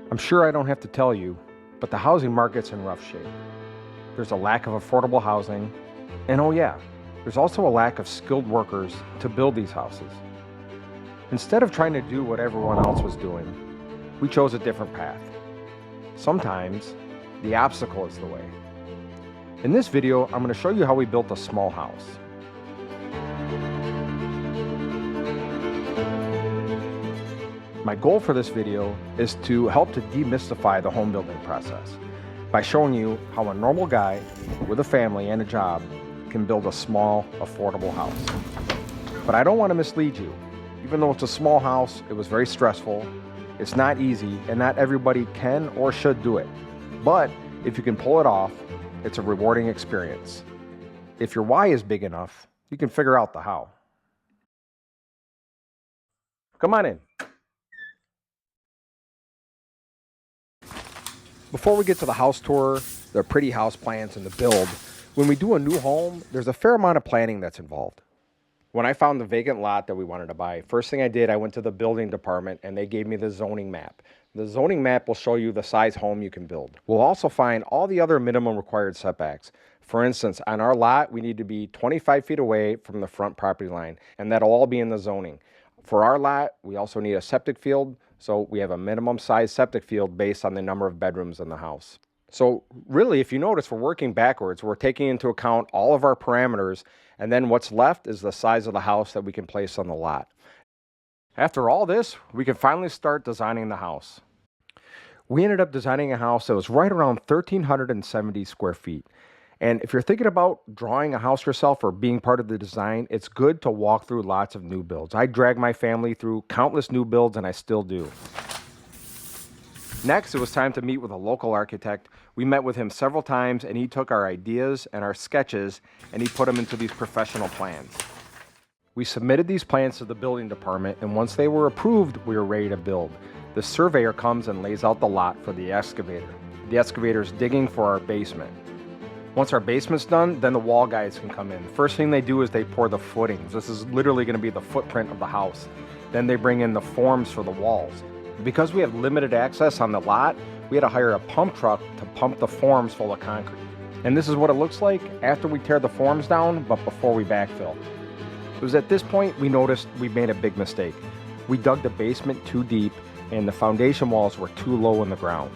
I'm sure I don't have to tell you, but the housing market's in rough shape. There's a lack of affordable housing, and oh yeah, there's also a lack of skilled workers to build these houses. Instead of trying to do what everyone else was doing, we chose a different path. Sometimes, the obstacle is the way. In this video, I'm going to show you how we built a small house. My goal for this video is to help to demystify the home building process by showing you how a normal guy with a family and a job can build a small, affordable house. But I don't want to mislead you. Even though it's a small house, it was very stressful. It's not easy, and not everybody can or should do it. But if you can pull it off, it's a rewarding experience. If your why is big enough, you can figure out the how. Come on in. Before we get to the house tour, the pretty house plans, and the build, when we do a new home, there's a fair amount of planning that's involved. When I found the vacant lot that we wanted to buy, first thing I did, I went to the building department and they gave me the zoning map. The zoning map will show you the size home you can build. We'll also find all the other minimum required setbacks. For instance, on our lot, we need to be 25 feet away from the front property line, and that'll all be in the zoning. For our lot, we also need a septic field, so we have a minimum size septic field based on the number of bedrooms in the house. So really, if you notice, we're working backwards. We're taking into account all of our parameters, and then what's left is the size of the house that we can place on the lot. After all this, we can finally start designing the house. We ended up designing a house that was right around 1,370 square feet. And if you're thinking about drawing a house yourself or being part of the design, it's good to walk through lots of new builds. I dragged my family through countless new builds, and I still do. Next, it was time to meet with a local architect. We met with him several times, and he took our ideas and our sketches and he put them into these professional plans. We submitted these plans to the building department, and once they were approved, we were ready to build. The surveyor comes and lays out the lot for the excavator. The excavator is digging for our basement. Once our basement's done, then the wall guys can come in. The first thing they do is they pour the footings. This is literally going to be the footprint of the house. Then they bring in the forms for the walls. Because we have limited access on the lot, we had to hire a pump truck to pump the forms full of concrete. And this is what it looks like after we tear the forms down, but before we backfill. It was at this point we noticed we made a big mistake. We dug the basement too deep, and the foundation walls were too low in the ground.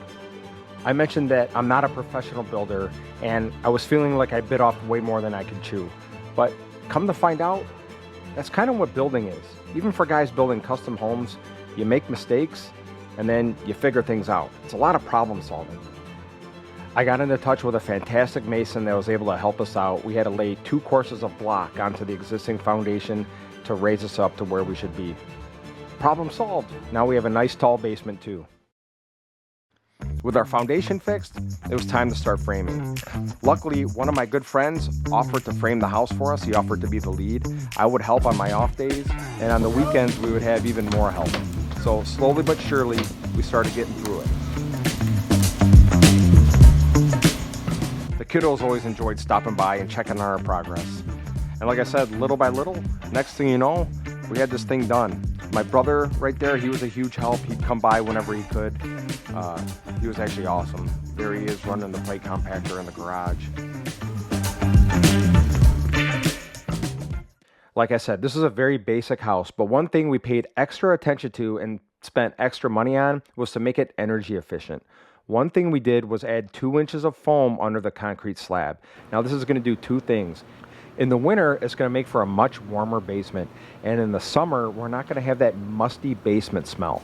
I mentioned that I'm not a professional builder, and I was feeling like I bit off way more than I could chew. But come to find out, that's kind of what building is. Even for guys building custom homes, you make mistakes, and then you figure things out. It's a lot of problem solving. I got into touch with a fantastic mason that was able to help us out. We had to lay 2 courses of block onto the existing foundation to raise us up to where we should be. Problem solved. Now we have a nice tall basement too. With our foundation fixed, it was time to start framing. Luckily, one of my good friends offered to frame the house for us. He offered to be the lead. I would help on my off days, and on the weekends we would have even more help. So slowly but surely, we started getting through it. The kiddos always enjoyed stopping by and checking on our progress. And like I said, little by little, next thing you know, we had this thing done. My brother right there, he was a huge help. He'd come by whenever he could. He was actually awesome. There he is running the plate compactor in the garage. Like I said, this is a very basic house, but one thing we paid extra attention to and spent extra money on was to make it energy efficient. One thing we did was add 2 inches of foam under the concrete slab. Now this is going to do 2 things. In the winter, it's going to make for a much warmer basement. And in the summer, we're not going to have that musty basement smell.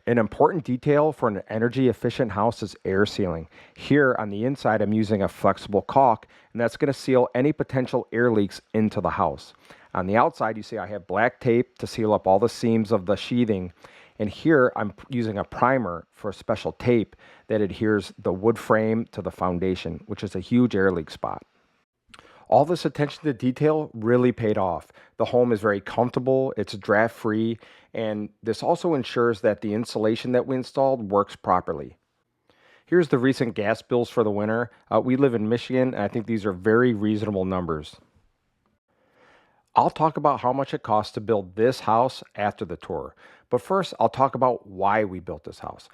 An important detail for an energy efficient house is air sealing. Here on the inside, I'm using a flexible caulk, and that's going to seal any potential air leaks into the house. On the outside, you see I have black tape to seal up all the seams of the sheathing. And here I'm using a primer for a special tape that adheres the wood frame to the foundation, which is a huge air leak spot. All this attention to detail really paid off. The home is very comfortable, it's draft free, and this also ensures that the insulation that we installed works properly. Here's the recent gas bills for the winter. We live in Michigan, and I think these are very reasonable numbers. I'll talk about how much it costs to build this house after the tour. But first, I'll talk about why we built this house.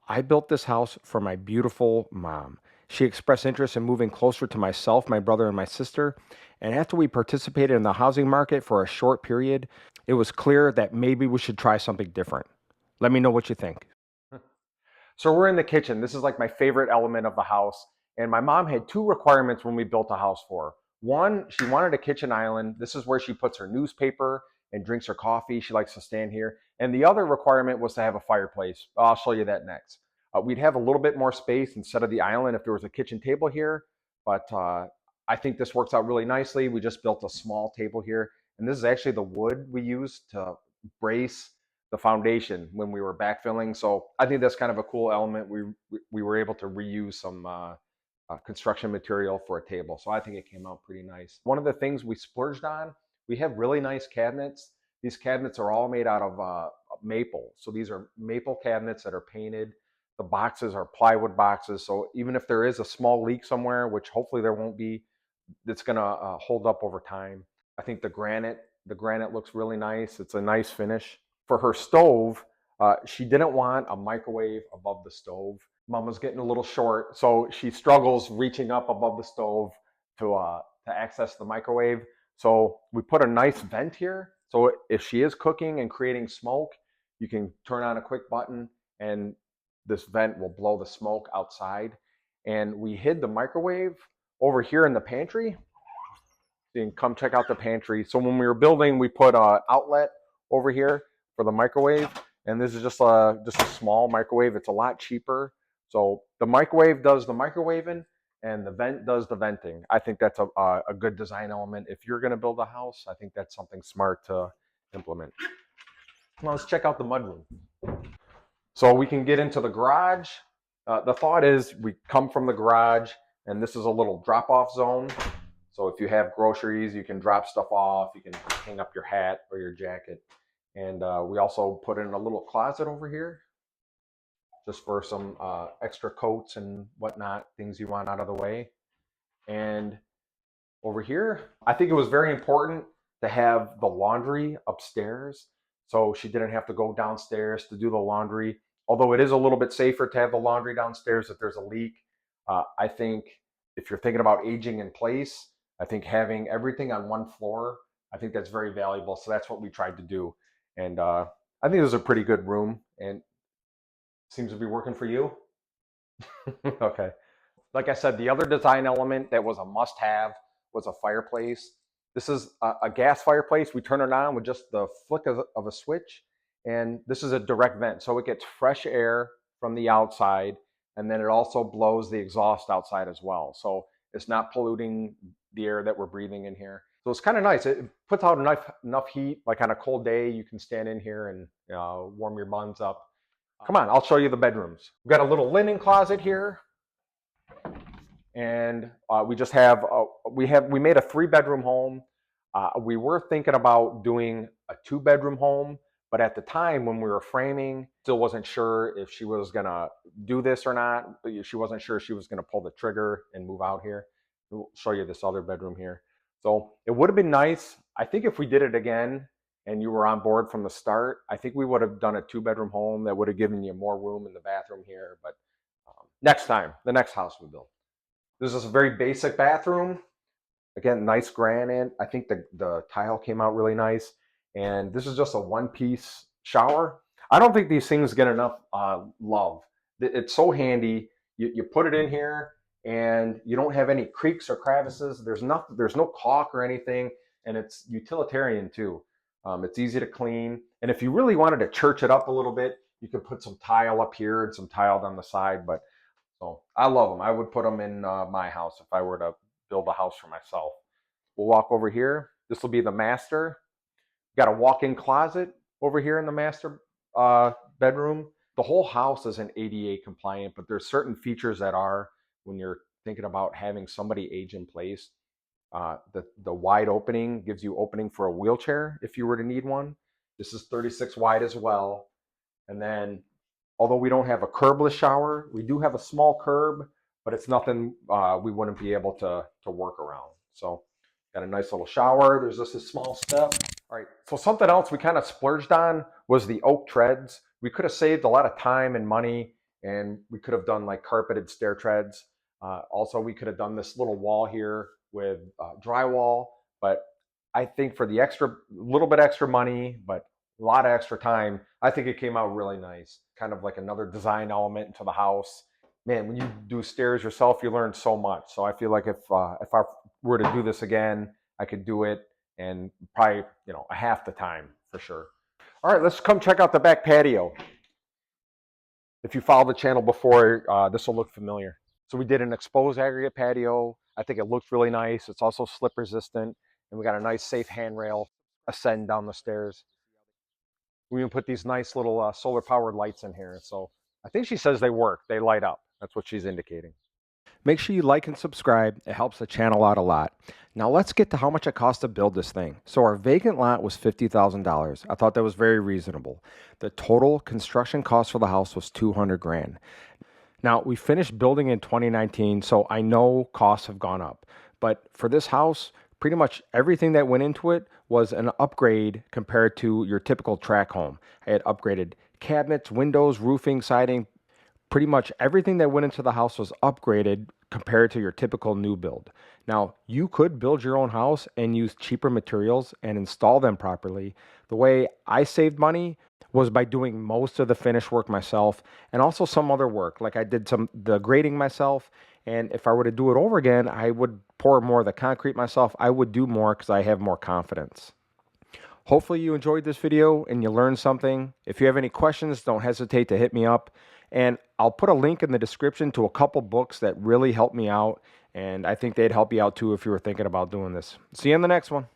I built this house for my beautiful mom. She expressed interest in moving closer to myself, my brother, and my sister. And after we participated in the housing market for a short period, it was clear that maybe we should try something different. Let me know what you think. So we're in the kitchen. This is like my favorite element of the house. And my mom had two requirements when we built a house for her. One, she wanted a kitchen island. This is where she puts her newspaper and drinks her coffee. She likes to stand here. And the other requirement was to have a fireplace. I'll show you that next. We'd have a little bit more space instead of the island if there was a kitchen table here. But I think this works out really nicely. We just built a small table here. And this is actually the wood we used to brace the foundation when we were backfilling. So I think that's kind of a cool element. We were able to reuse some construction material for a table. So I think it came out pretty nice. One of the things we splurged on, we have really nice cabinets. These cabinets are all made out of maple. So these are maple cabinets that are painted. The boxes are plywood boxes. So even if there is a small leak somewhere, which hopefully there won't be, it's going to hold up over time. I think the granite looks really nice. It's a nice finish. For her stove, she didn't want a microwave above the stove. Mama's getting a little short, so she struggles reaching up above the stove to access the microwave. So we put a nice vent here. So if she is cooking and creating smoke, you can turn on a quick button and this vent will blow the smoke outside. And we hid the microwave over here in the pantry. You can come check out the pantry. So when we were building, we put an outlet over here for the microwave, and this is just a small microwave. It's a lot cheaper. So the microwave does the microwaving, and the vent does the venting. I think that's a good design element. If you're going to build a house, I think that's something smart to implement. Now let's check out the mudroom. So we can get into the garage. The thought is we come from the garage, and this is a little drop-off zone. So if you have groceries, you can drop stuff off. You can hang up your hat or your jacket. And we also put in a little closet over here just for some extra coats and whatnot, things you want out of the way. And over here, I think it was very important to have the laundry upstairs. So she didn't have to go downstairs to do the laundry. Although it is a little bit safer to have the laundry downstairs if there's a leak. I think if you're thinking about aging in place, I think having everything on one floor, I think that's very valuable. So that's what we tried to do. And I think this is a pretty good room and seems to be working for you. Okay. Like I said, the other design element that was a must-have was a fireplace. This is a gas fireplace. We turn it on with just the flick of a switch, and this is a direct vent, so it gets fresh air from the outside, and then it also blows the exhaust outside as well. So it's not polluting the air that we're breathing in here. So it's kind of nice. It puts out enough heat. Like on a cold day, you can stand in here and warm your buns up. Come on, I'll show you the bedrooms. We've got a little linen closet here, and we just have we made a 3-bedroom home. We were thinking about doing a 2-bedroom home, but at the time when we were framing, still wasn't sure if she was gonna do this or not. She wasn't sure she was gonna pull the trigger and move out here. We'll show you this other bedroom here. So it would have been nice. I think if we did it again and you were on board from the start, I think we would have done a 2-bedroom home that would have given you more room in the bathroom here. But next time, the next house we build. This is a very basic bathroom. Again, nice granite. I think the tile came out really nice. And this is just a one-piece shower. I don't think these things get enough love. It's so handy. You put it in here, and you don't have any creaks or crevices. There's no caulk or anything, and it's utilitarian too. It's easy to clean. And if you really wanted to church it up a little bit, you could put some tile up here and some tile down the side. But so I love them. I would put them in my house if I were to build a house for myself. We'll walk over here. This will be the master. Got a walk-in closet over here in the master bedroom. The whole house isn't ADA compliant, but there's certain features that are when you're thinking about having somebody age in place. The wide opening gives you opening for a wheelchair if you were to need one. This is 36 wide as well. And then although we don't have a curbless shower, we do have a small curb, but it's nothing we wouldn't be able to work around. So Got a nice little shower. There's just a small step. All right, so something else we kind of splurged on was the oak treads. We could have saved a lot of time and money, and we could have done like carpeted stair treads. Also, we could have done this little wall here with drywall, but I think for the extra, little bit extra money, but a lot of extra time, I think it came out really nice. Kind of like another design element into the house. Man, when you do stairs yourself, you learn so much. So I feel like if I were to do this again, I could do it and probably a half the time for sure. All right, let's come check out the back patio. If you followed the channel before, this will look familiar. So we did an exposed aggregate patio. I think it looks really nice. It's also slip resistant, and we got a nice safe handrail ascend down the stairs. We even put these nice little solar powered lights in here. So I think she says they work. They light up. That's what she's indicating. Make sure you like and subscribe. It helps the channel out a lot. Now let's get to how much it cost to build this thing. So our vacant lot was $50,000. I thought that was very reasonable. The total construction cost for the house was 200 grand. Now we finished building in 2019, so I know costs have gone up. But for this house, pretty much everything that went into it was an upgrade compared to your typical tract home. I had upgraded cabinets, windows, roofing, siding. Pretty much everything that went into the house was upgraded compared to your typical new build. Now, you could build your own house and use cheaper materials and install them properly. The way I saved money was by doing most of the finish work myself and also some other work. Like I did the grading myself, and if I were to do it over again, I would pour more of the concrete myself. I would do more because I have more confidence. Hopefully you enjoyed this video and you learned something. If you have any questions, don't hesitate to hit me up. And I'll put a link in the description to a couple books that really helped me out. And I think they'd help you out too if you were thinking about doing this. See you in the next one.